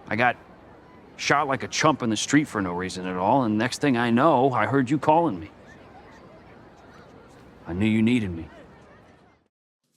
I got shot like a chump in the street for no reason at all, and next thing I know, I heard you calling me. I knew you needed me.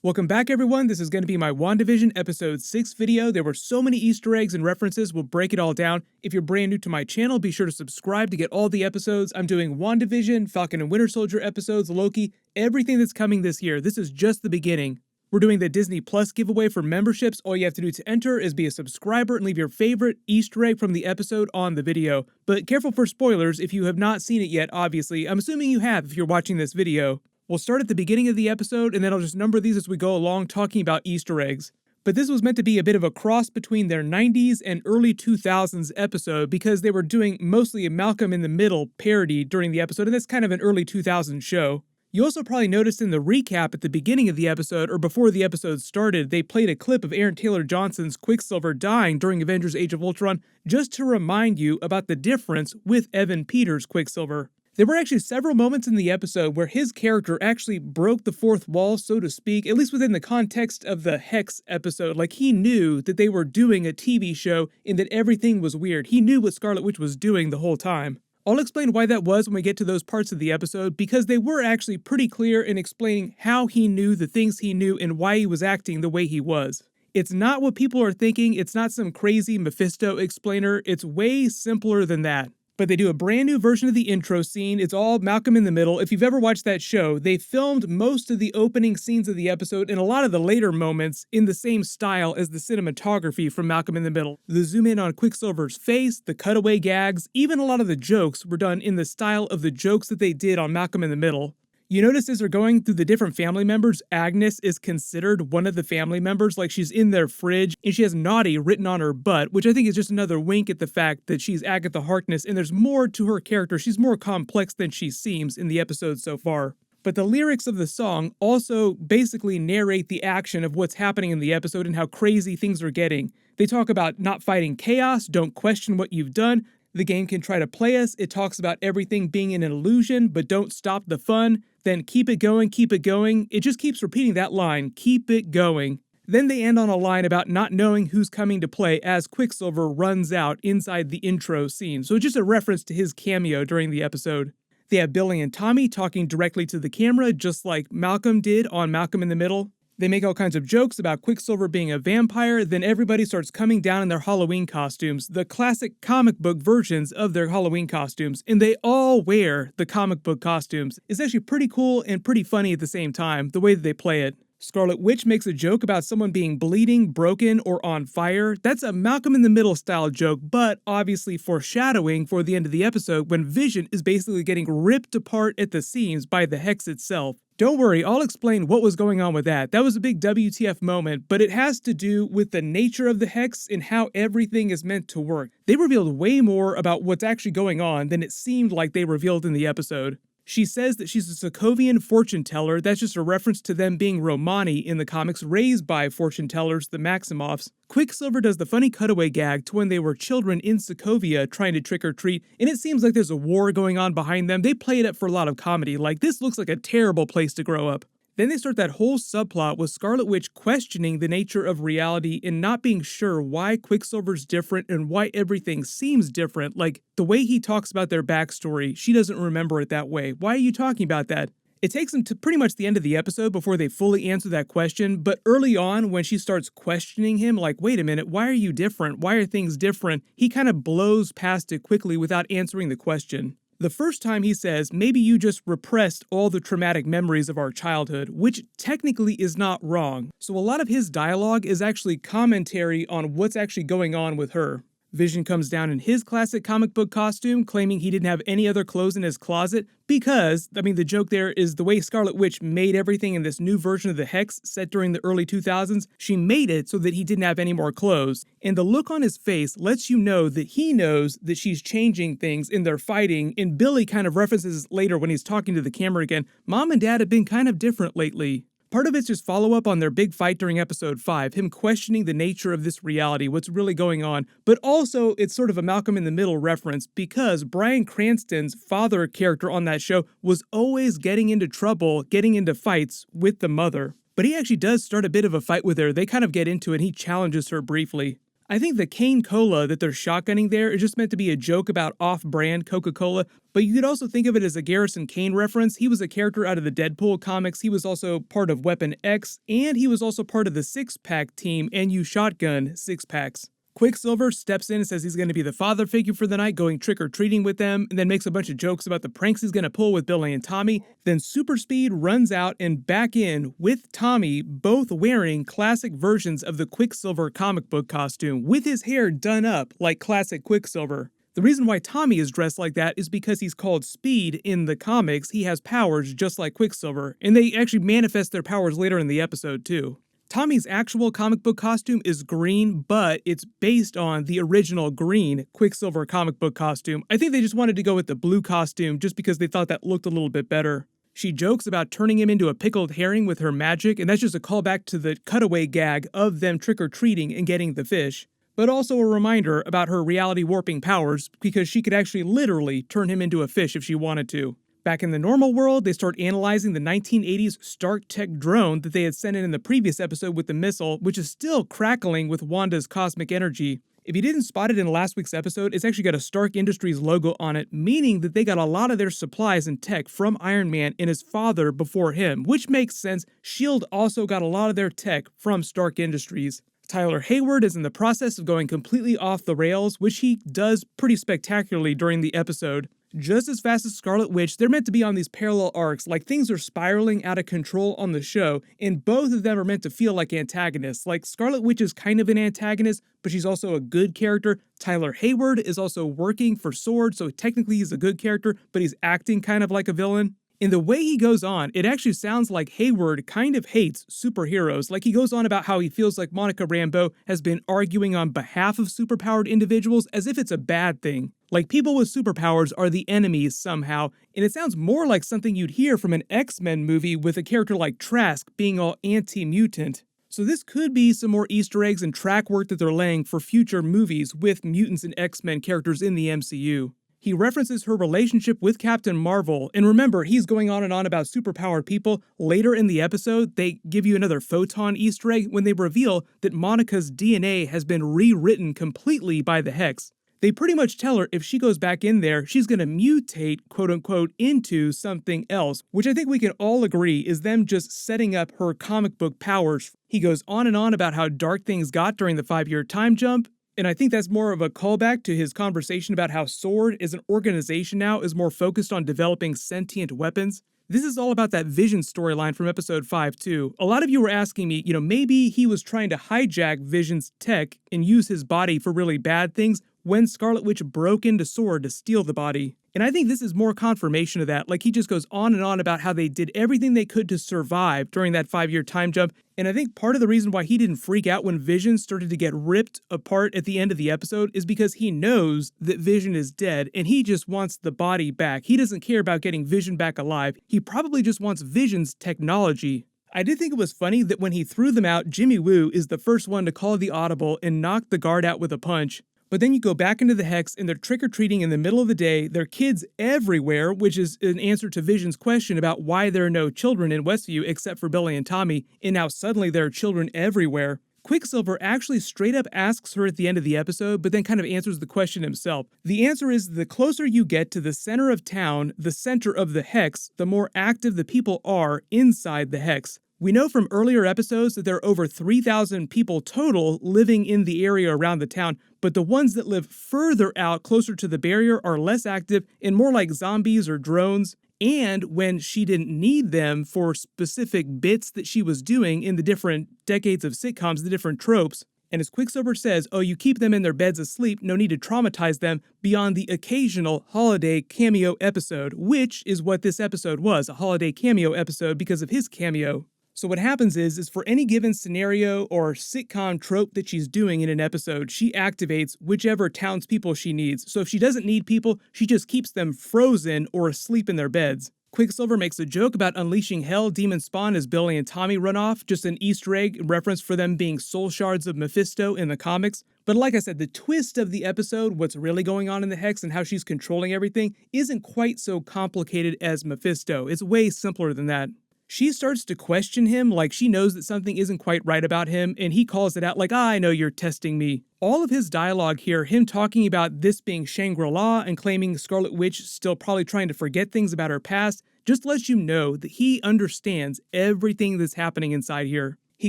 Welcome back, everyone. This is going to be my WandaVision Episode 6 video. There were so many Easter eggs and references, we'll break it all down. If you're brand new to my channel, be sure to subscribe to get all the episodes. I'm doing WandaVision, Falcon and Winter Soldier episodes, Loki, everything that's coming this year. This is just the beginning. We're doing the Disney Plus giveaway for memberships. All you have to do to enter is be a subscriber and leave your favorite Easter egg from the episode on the video. But careful for spoilers if you have not seen it yet, obviously. I'm assuming you have if you're watching this video. We'll start at the beginning of the episode, and then I'll just number these as we go along talking about Easter eggs. But this was meant to be a bit of a cross between their 90s and early 2000s episode because they were doing mostly a Malcolm in the Middle parody during the episode, and that's kind of an early 2000s show. You also probably noticed in the recap at the beginning of the episode, or before the episode started, they played a clip of Aaron Taylor Johnson's Quicksilver dying during Avengers Age of Ultron just to remind you about the difference with Evan Peters' Quicksilver. There were actually several moments in the episode where his character actually broke the fourth wall, so to speak, at least within the context of the Hex episode. Like, he knew that they were doing a TV show and that everything was weird. He knew what Scarlet Witch was doing the whole time. I'll explain why that was when we get to those parts of the episode, because they were actually pretty clear in explaining how he knew the things he knew and why he was acting the way he was. It's not what people are thinking, it's not some crazy Mephisto explainer, it's way simpler than that. But they do a brand new version of the intro scene. It's all Malcolm in the Middle. If you've ever watched that show, they filmed most of the opening scenes of the episode and a lot of the later moments in the same style as the cinematography from Malcolm in the Middle. The zoom in on Quicksilver's face, the cutaway gags, even a lot of the jokes were done in the style of the jokes that they did on Malcolm in the Middle. You notice as they're going through the different family members, Agnes is considered one of the family members, like she's in their fridge, and she has naughty written on her butt, which I think is just another wink at the fact that she's Agatha Harkness, and there's more to her character. She's more complex than she seems in the episode so far. But the lyrics of the song also basically narrate the action of what's happening in the episode and how crazy things are getting. They talk about not fighting chaos, don't question what you've done, the game can try to play us, it talks about everything being an illusion, but don't stop the fun. Then keep it going, keep it going. It just keeps repeating that line, keep it going. Then they end on a line about not knowing who's coming to play as Quicksilver runs out inside the intro scene. So it's just a reference to his cameo during the episode. They have Billy and Tommy talking directly to the camera, just like Malcolm did on Malcolm in the Middle. They make all kinds of jokes about Quicksilver being a vampire, then everybody starts coming down in their Halloween costumes, the classic comic book versions of their Halloween costumes, and they all wear the comic book costumes. It's actually pretty cool and pretty funny at the same time, the way that they play it. Scarlet Witch makes a joke about someone being bleeding, broken, or on fire. That's a Malcolm in the Middle style joke, but obviously foreshadowing for the end of the episode when Vision is basically getting ripped apart at the seams by the Hex itself. Don't worry, I'll explain what was going on with that. That was a big WTF moment, but it has to do with the nature of the Hex and how everything is meant to work. They revealed way more about what's actually going on than it seemed like they revealed in the episode. She says that she's a Sokovian fortune teller. That's just a reference to them being Romani in the comics, raised by fortune tellers, the Maximoffs. Quicksilver does the funny cutaway gag to when they were children in Sokovia trying to trick or treat, and it seems like there's a war going on behind them. They play it up for a lot of comedy, like this looks like a terrible place to grow up. Then they start that whole subplot with Scarlet Witch questioning the nature of reality and not being sure why Quicksilver's different and why everything seems different. Like, the way he talks about their backstory, she doesn't remember it that way. Why are you talking about that? It takes them to pretty much the end of the episode before they fully answer that question, but early on when she starts questioning him, like, wait a minute, why are you different? Why are things different? He kind of blows past it quickly without answering the question. The first time he says, maybe you just repressed all the traumatic memories of our childhood, which technically is not wrong. So a lot of his dialogue is actually commentary on what's actually going on with her. Vision comes down in his classic comic book costume, claiming he didn't have any other clothes in his closet because, the joke there is the way Scarlet Witch made everything in this new version of the Hex set during the early 2000s, she made it so that he didn't have any more clothes. And the look on his face lets you know that he knows that she's changing things and they're fighting, and Billy kind of references later when he's talking to the camera again, Mom and Dad have been kind of different lately. Part of it's just follow up on their big fight during episode 5, him questioning the nature of this reality, what's really going on, but also it's sort of a Malcolm in the Middle reference because Bryan Cranston's father character on that show was always getting into trouble, getting into fights with the mother. But he actually does start a bit of a fight with her. They kind of get into it and he challenges her briefly. I think the cane cola that they're shotgunning there is just meant to be a joke about off-brand Coca-Cola, but you could also think of it as a Garrison Kane reference. He was a character out of the Deadpool comics, he was also part of Weapon X, and he was also part of the six-pack team and use shotgun six-packs. Quicksilver steps in and says he's going to be the father figure for the night, going trick-or-treating with them, and then makes a bunch of jokes about the pranks he's going to pull with Billy and Tommy. Then Super Speed runs out and back in with Tommy, both wearing classic versions of the Quicksilver comic book costume, with his hair done up like classic Quicksilver. The reason why Tommy is dressed like that is because he's called Speed in the comics. He has powers just like Quicksilver, and they actually manifest their powers later in the episode too. Tommy's actual comic book costume is green, but it's based on the original green Quicksilver comic book costume. I think they just wanted to go with the blue costume just because they thought that looked a little bit better. She jokes about turning him into a pickled herring with her magic, and that's just a callback to the cutaway gag of them trick-or-treating and getting the fish. But also a reminder about her reality warping powers, because she could actually literally turn him into a fish if she wanted to. Back in the normal world, they start analyzing the 1980s Stark Tech drone that they had sent in the previous episode with the missile, which is still crackling with Wanda's cosmic energy. If you didn't spot it in last week's episode, it's actually got a Stark Industries logo on it, meaning that they got a lot of their supplies and tech from Iron Man and his father before him, which makes sense. S.H.I.E.L.D. also got a lot of their tech from Stark Industries. Tyler Hayward is in the process of going completely off the rails, which he does pretty spectacularly during the episode. Just as fast as Scarlet Witch, they're meant to be on these parallel arcs, like things are spiraling out of control on the show, and both of them are meant to feel like antagonists. Like Scarlet Witch is kind of an antagonist, but she's also a good character. Tyler Hayward is also working for S.W.O.R.D., so technically he's a good character, but he's acting kind of like a villain. In the way he goes on, it actually sounds like Hayward kind of hates superheroes. Like he goes on about how he feels like Monica Rambeau has been arguing on behalf of superpowered individuals as if it's a bad thing. Like people with superpowers are the enemies somehow, and it sounds more like something you'd hear from an X-Men movie with a character like Trask being all anti-mutant. So this could be some more Easter eggs and track work that they're laying for future movies with mutants and X-Men characters in the MCU. He references her relationship with Captain Marvel, and remember, he's going on and on about superpowered people. Later in the episode, they give you another Photon Easter egg when they reveal that Monica's DNA has been rewritten completely by the Hex. They pretty much tell her if she goes back in there, she's gonna mutate, quote-unquote, into something else, which I think we can all agree is them just setting up her comic book powers. He goes on and on about how dark things got during the 5-year time jump, and I think that's more of a callback to his conversation about how S.W.O.R.D. as an organization now is more focused on developing sentient weapons. This is all about that Vision storyline from episode 5 too. A lot of you were asking me, maybe he was trying to hijack Vision's tech and use his body for really bad things when Scarlet Witch broke into S.W.O.R.D. to steal the body. And I think this is more confirmation of that. Like he just goes on and on about how they did everything they could to survive during that 5-year time jump. And I think part of the reason why he didn't freak out when Vision started to get ripped apart at the end of the episode is because he knows that Vision is dead and he just wants the body back. He doesn't care about getting Vision back alive. He probably just wants Vision's technology. I did think it was funny that when he threw them out, Jimmy Woo is the first one to call the audible and knock the guard out with a punch. But then you go back into the Hex and they're trick-or-treating in the middle of the day. There are kids everywhere, which is an answer to Vision's question about why there are no children in Westview except for Billy and Tommy, and now suddenly there are children everywhere. Quicksilver actually straight up asks her at the end of the episode, but then kind of answers the question himself. The answer is the closer you get to the center of town, the center of the Hex, the more active the people are inside the Hex. We know from earlier episodes that there are over 3,000 people total living in the area around the town, but the ones that live further out, closer to the barrier, are less active and more like zombies or drones. And when she didn't need them for specific bits that she was doing in the different decades of sitcoms, the different tropes, and as Quicksilver says, you keep them in their beds asleep, no need to traumatize them beyond the occasional holiday cameo episode, which is what this episode was, a holiday cameo episode because of his cameo. So what happens is for any given scenario or sitcom trope that she's doing in an episode, she activates whichever townspeople she needs. So if she doesn't need people, she just keeps them frozen or asleep in their beds. Quicksilver makes a joke about unleashing hell demon spawn as Billy and Tommy run off, just an Easter egg reference for them being soul shards of Mephisto in the comics. But like I said, the twist of the episode, what's really going on in the Hex and how she's controlling everything, isn't quite so complicated as Mephisto. It's way simpler than that. She starts to question him like she knows that something isn't quite right about him, and he calls it out like, I know you're testing me. All of his dialogue here, him talking about this being Shangri-La and claiming Scarlet Witch still probably trying to forget things about her past, just lets you know that he understands everything that's happening inside here. He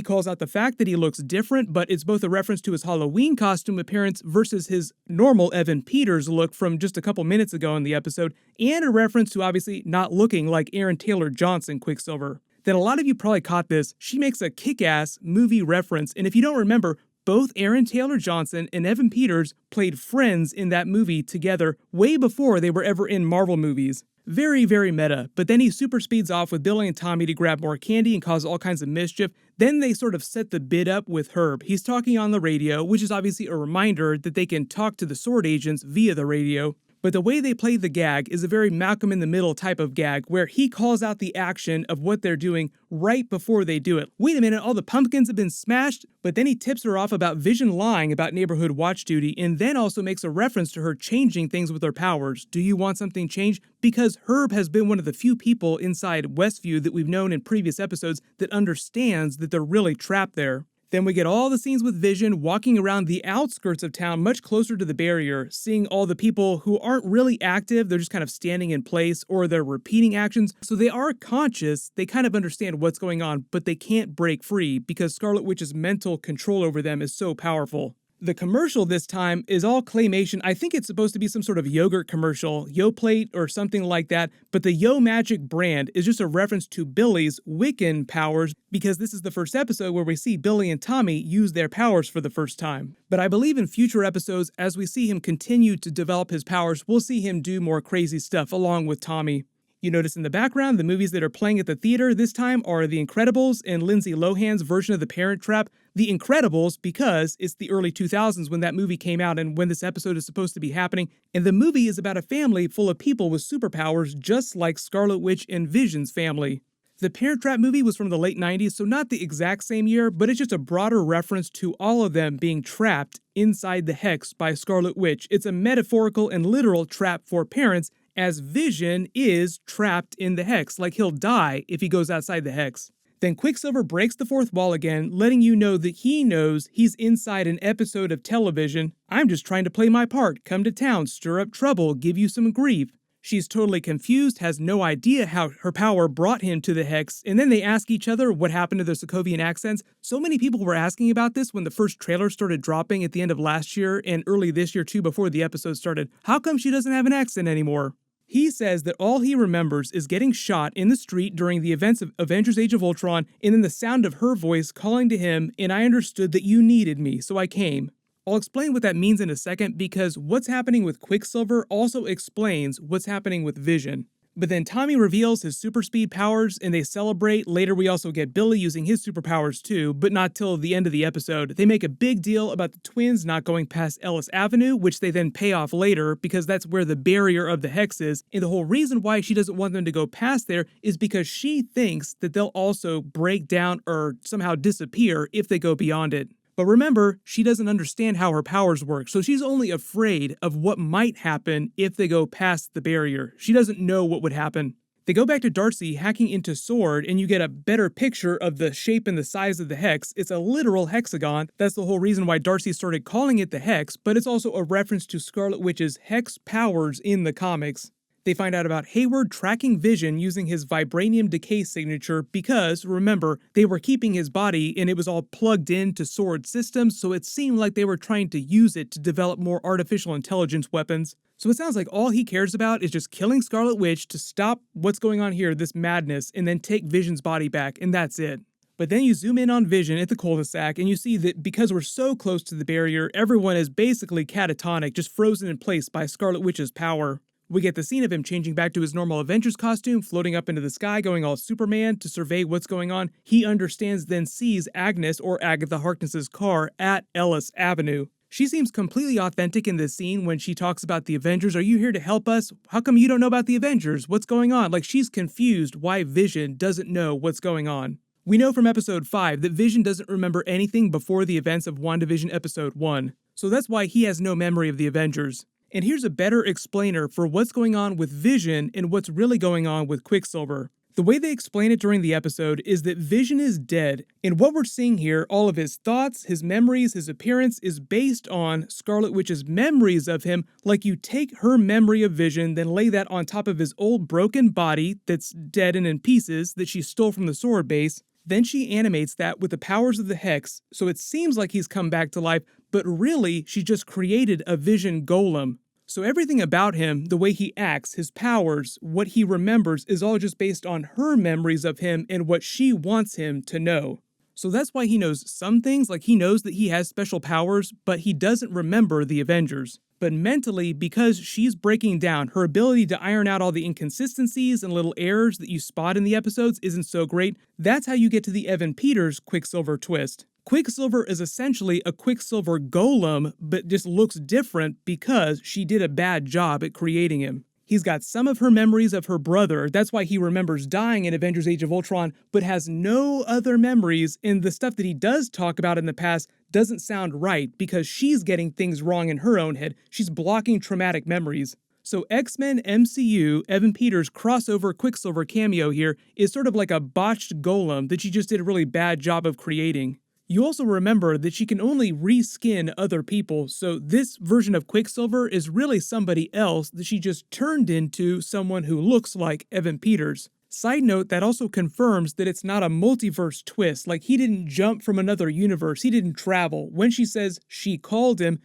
calls out the fact that he looks different, but it's both a reference to his Halloween costume appearance versus his normal Evan Peters look from just a couple minutes ago in the episode, and a reference to obviously not looking like Aaron Taylor-Johnson Quicksilver. Then a lot of you probably caught this, she makes a kick-ass movie reference, and if you don't remember, both Aaron Taylor-Johnson and Evan Peters played friends in that movie together way before they were ever in Marvel movies. Very, very meta, but then he super speeds off with Billy and Tommy to grab more candy and cause all kinds of mischief. Then they sort of set the bid up with Herb. He's talking on the radio, which is obviously a reminder that they can talk to the sword agents via the radio. But the way they play the gag is a very Malcolm in the Middle type of gag, where he calls out the action of what they're doing right before they do it. Wait a minute, all the pumpkins have been smashed? But then he tips her off about Vision lying about neighborhood watch duty, and then also makes a reference to her changing things with her powers. Do you want something changed? Because Herb has been one of the few people inside Westview that we've known in previous episodes that understands that they're really trapped there. Then we get all the scenes with Vision walking around the outskirts of town, much closer to the barrier, seeing all the people who aren't really active, they're just kind of standing in place, or they're repeating actions. So they are conscious, they kind of understand what's going on, but they can't break free because Scarlet Witch's mental control over them is so powerful. The commercial this time is all claymation. I think it's supposed to be some sort of yogurt commercial, Yoplait or something like that, but the Yo Magic brand is just a reference to Billy's Wiccan powers because this is the first episode where we see Billy and Tommy use their powers for the first time. But I believe in future episodes, as we see him continue to develop his powers, we'll see him do more crazy stuff along with Tommy. You notice in the background, the movies that are playing at the theater this time are The Incredibles and Lindsay Lohan's version of The Parent Trap. The Incredibles because it's the early 2000s when that movie came out and when this episode is supposed to be happening, and the movie is about a family full of people with superpowers just like Scarlet Witch and Vision's family. The Parent Trap movie was from the late 90s, so not the exact same year, but it's just a broader reference to all of them being trapped inside the Hex by Scarlet Witch. It's a metaphorical and literal trap for parents, as Vision is trapped in the Hex, like he'll die if he goes outside the Hex. Then Quicksilver breaks the fourth wall again, letting you know that he knows he's inside an episode of television. I'm just trying to play my part, come to town, stir up trouble, give you some grief. She's totally confused, has no idea how her power brought him to the Hex, and then they ask each other what happened to their Sokovian accents. So many people were asking about this when the first trailer started dropping at the end of last year and early this year too before the episode started. How come she doesn't have an accent anymore? He says that all he remembers is getting shot in the street during the events of Avengers Age of Ultron, and then the sound of her voice calling to him, and I understood that you needed me, so I came. I'll explain what that means in a second because what's happening with Quicksilver also explains what's happening with Vision. But then Tommy reveals his super speed powers and they celebrate. Later we also get Billy using his superpowers too, but not till the end of the episode. They make a big deal about the twins not going past Ellis Avenue, which they then pay off later because that's where the barrier of the Hex is. And the whole reason why she doesn't want them to go past there is because she thinks that they'll also break down or somehow disappear if they go beyond it. But remember, she doesn't understand how her powers work, so she's only afraid of what might happen if they go past the barrier. She doesn't know what would happen. They go back to Darcy hacking into S.W.O.R.D. and you get a better picture of the shape and the size of the Hex. It's a literal hexagon. That's the whole reason why Darcy started calling it the Hex, but it's also a reference to Scarlet Witch's Hex powers in the comics. They find out about Hayward tracking Vision using his vibranium decay signature because, remember, they were keeping his body and it was all plugged into S.W.O.R.D. systems, so it seemed like they were trying to use it to develop more artificial intelligence weapons. So it sounds like all he cares about is just killing Scarlet Witch to stop what's going on here, this madness, and then take Vision's body back, and that's it. But then you zoom in on Vision at the cul-de-sac and you see that because we're so close to the barrier, everyone is basically catatonic, just frozen in place by Scarlet Witch's power. We get the scene of him changing back to his normal Avengers costume, floating up into the sky, going all Superman to survey what's going on. He understands, then sees Agnes or Agatha Harkness's car at Ellis Avenue. She seems completely authentic in this scene when she talks about the Avengers. Are you here to help us? How come you don't know about the Avengers? What's going on? Like she's confused why Vision doesn't know what's going on. We know from episode 5 that Vision doesn't remember anything before the events of Wandavision episode 1. So that's why he has no memory of the Avengers. And here's a better explainer for what's going on with Vision and what's really going on with Quicksilver. The way they explain it during the episode is that Vision is dead, and what we're seeing here, all of his thoughts, his memories, his appearance, is based on Scarlet Witch's memories of him, like you take her memory of Vision, then lay that on top of his old broken body that's dead and in pieces that she stole from the sword base. Then she animates that with the powers of the Hex, so it seems like he's come back to life, but really, she just created a Vision golem. So everything about him, the way he acts, his powers, what he remembers, is all just based on her memories of him and what she wants him to know. So that's why he knows some things, like he knows that he has special powers, but he doesn't remember the Avengers. But mentally, because she's breaking down, her ability to iron out all the inconsistencies and little errors that you spot in the episodes isn't so great. That's how you get to the Evan Peters Quicksilver twist. Quicksilver is essentially a Quicksilver golem, but just looks different because she did a bad job at creating him. He's got some of her memories of her brother, that's why he remembers dying in Avengers Age of Ultron, but has no other memories, and the stuff that he does talk about in the past doesn't sound right because she's getting things wrong in her own head. She's blocking traumatic memories. So X-Men MCU, Evan Peters' crossover Quicksilver cameo here is sort of like a botched golem that she just did a really bad job of creating. You also remember that she can only reskin other people, so this version of Quicksilver is really somebody else that she just turned into someone who looks like Evan Peters. Side note, that also confirms that it's not a multiverse twist, like he didn't jump from another universe, he didn't travel. When she says she called him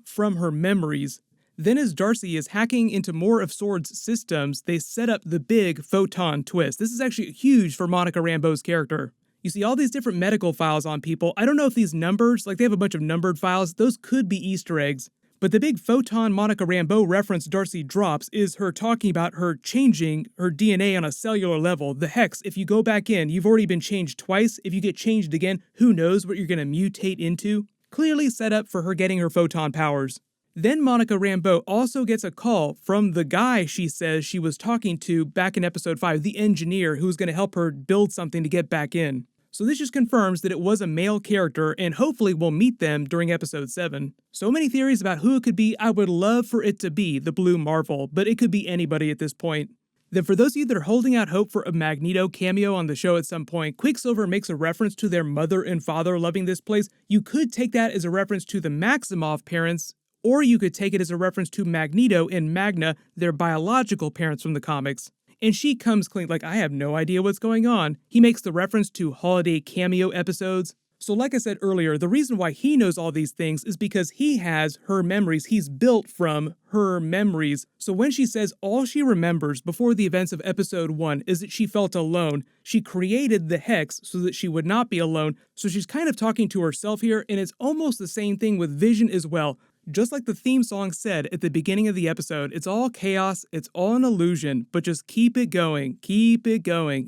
from her memories. Then as Darcy is hacking into more of S.W.O.R.D's systems, they set up the big Photon twist. This is actually huge for Monica Rambeau's character. You see all these different medical files on people. I don't know if these numbers, like they have a bunch of numbered files, those could be Easter eggs. But the big Photon Monica Rambeau reference Darcy drops is her talking about her changing her DNA on a cellular level. The Hex, if you go back in, you've already been changed twice. If you get changed again, who knows what you're going to mutate into? Clearly set up for her getting her photon powers. Then Monica Rambeau also gets a call from the guy she says she was talking to back in episode 5, the engineer who's going to help her build something to get back in. So this just confirms that it was a male character, and hopefully we'll meet them during episode 7. So many theories about who it could be. I would love for it to be the Blue Marvel, but it could be anybody at this point. Then for those of you that are holding out hope for a Magneto cameo on the show at some point, Quicksilver makes a reference to their mother and father loving this place. You could take that as a reference to the Maximoff parents, or you could take it as a reference to Magneto and Magna, their biological parents from the comics. And she comes clean, like, I have no idea what's going on. He makes the reference to holiday cameo episodes. So like I said earlier, the reason why he knows all these things is because he has her memories. He's built from her memories. So when she says all she remembers before the events of episode 1 is that she felt alone, she created the Hex so that she would not be alone. So she's kind of talking to herself here, and it's almost the same thing with Vision as well. Just like the theme song said at the beginning of the episode, it's all chaos, it's all an illusion, but just keep it going,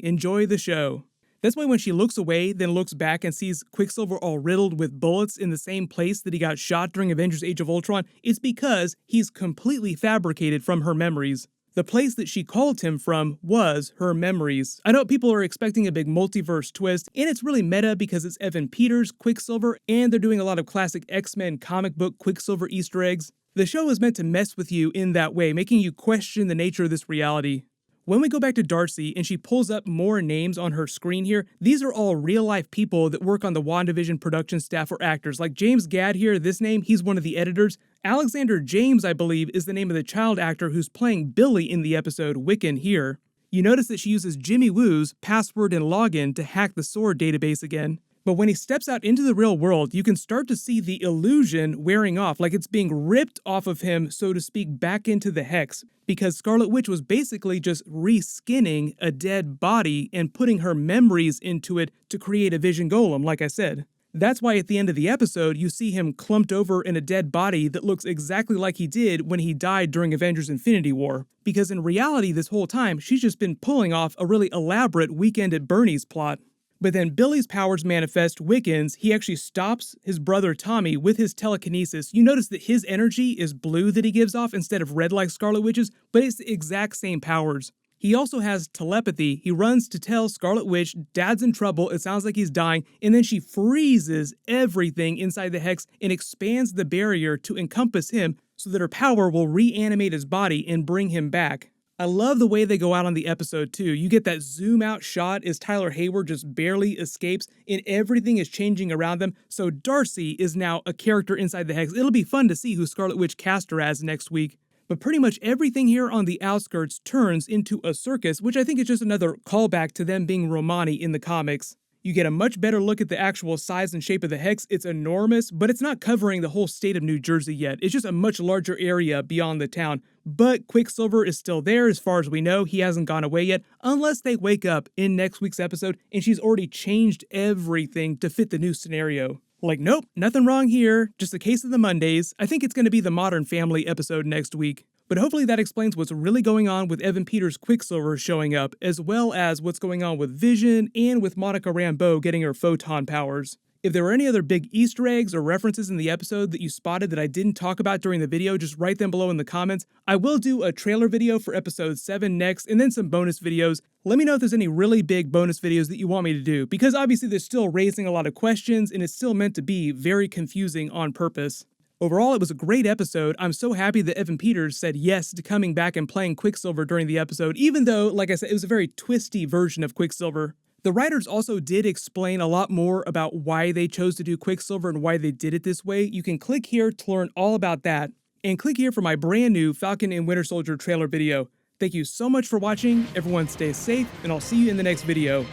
enjoy the show. That's why when she looks away, then looks back and sees Quicksilver all riddled with bullets in the same place that he got shot during Avengers Age of Ultron, it's because he's completely fabricated from her memories. The place that she called him from was her memories. I know people are expecting a big multiverse twist, and it's really meta because it's Evan Peters' Quicksilver, and they're doing a lot of classic X-Men comic book Quicksilver Easter eggs. The show is meant to mess with you in that way, making you question the nature of this reality. When we go back to Darcy and she pulls up more names on her screen here, these are all real-life people that work on the Wandavision production staff or actors. Like James Gadd here, this name, he's one of the editors. Alexander James, I believe, is the name of the child actor who's playing Billy in the episode Wiccan here. You notice that she uses Jimmy Woo's password and login to hack the S.W.O.R.D database again. But when he steps out into the real world, you can start to see the illusion wearing off, like it's being ripped off of him, so to speak, back into the Hex. Because Scarlet Witch was basically just reskinning a dead body and putting her memories into it to create a Vision Golem, like I said. That's why at the end of the episode, you see him clumped over in a dead body that looks exactly like he did when he died during Avengers Infinity War. Because in reality, this whole time, she's just been pulling off a really elaborate Weekend at Bernie's plot. But then Billy's powers manifest Wiccan's. He actually stops his brother Tommy with his telekinesis. You notice that his energy is blue that he gives off instead of red like Scarlet Witch's, but it's the exact same powers. He also has telepathy. He runs to tell Scarlet Witch Dad's in trouble, it sounds like he's dying, and then she freezes everything inside the Hex and expands the barrier to encompass him so that her power will reanimate his body and bring him back. I love the way they go out on the episode too. You get that zoom out shot as Tyler Hayward just barely escapes and everything is changing around them. So Darcy is now a character inside the Hex. It'll be fun to see who Scarlet Witch cast her as next week. But pretty much everything here on the outskirts turns into a circus, which I think is just another callback to them being Romani in the comics. You get a much better look at the actual size and shape of the Hex. It's enormous, but it's not covering the whole state of New Jersey yet. It's just a much larger area beyond the town. But Quicksilver is still there as far as we know. He hasn't gone away yet, unless they wake up in next week's episode and she's already changed everything to fit the new scenario. Like, nope, nothing wrong here, just a case of the Mondays. I think it's going to be the Modern Family episode next week. But hopefully that explains what's really going on with Evan Peters' Quicksilver showing up, as well as what's going on with Vision and with Monica Rambeau getting her photon powers. If there were any other big Easter eggs or references in the episode that you spotted that I didn't talk about during the video, just write them below in the comments. I will do a trailer video for episode 7 next, and then some bonus videos. Let me know if there's any really big bonus videos that you want me to do, because obviously they're still raising a lot of questions, and it's still meant to be very confusing on purpose. Overall, it was a great episode. I'm so happy that Evan Peters said yes to coming back and playing Quicksilver during the episode, even though, like I said, it was a very twisty version of Quicksilver. The writers also did explain a lot more about why they chose to do Quicksilver and why they did it this way. You can click here to learn all about that, and click here for my brand new Falcon and Winter Soldier trailer video. Thank you so much for watching, everyone stay safe, and I'll see you in the next video.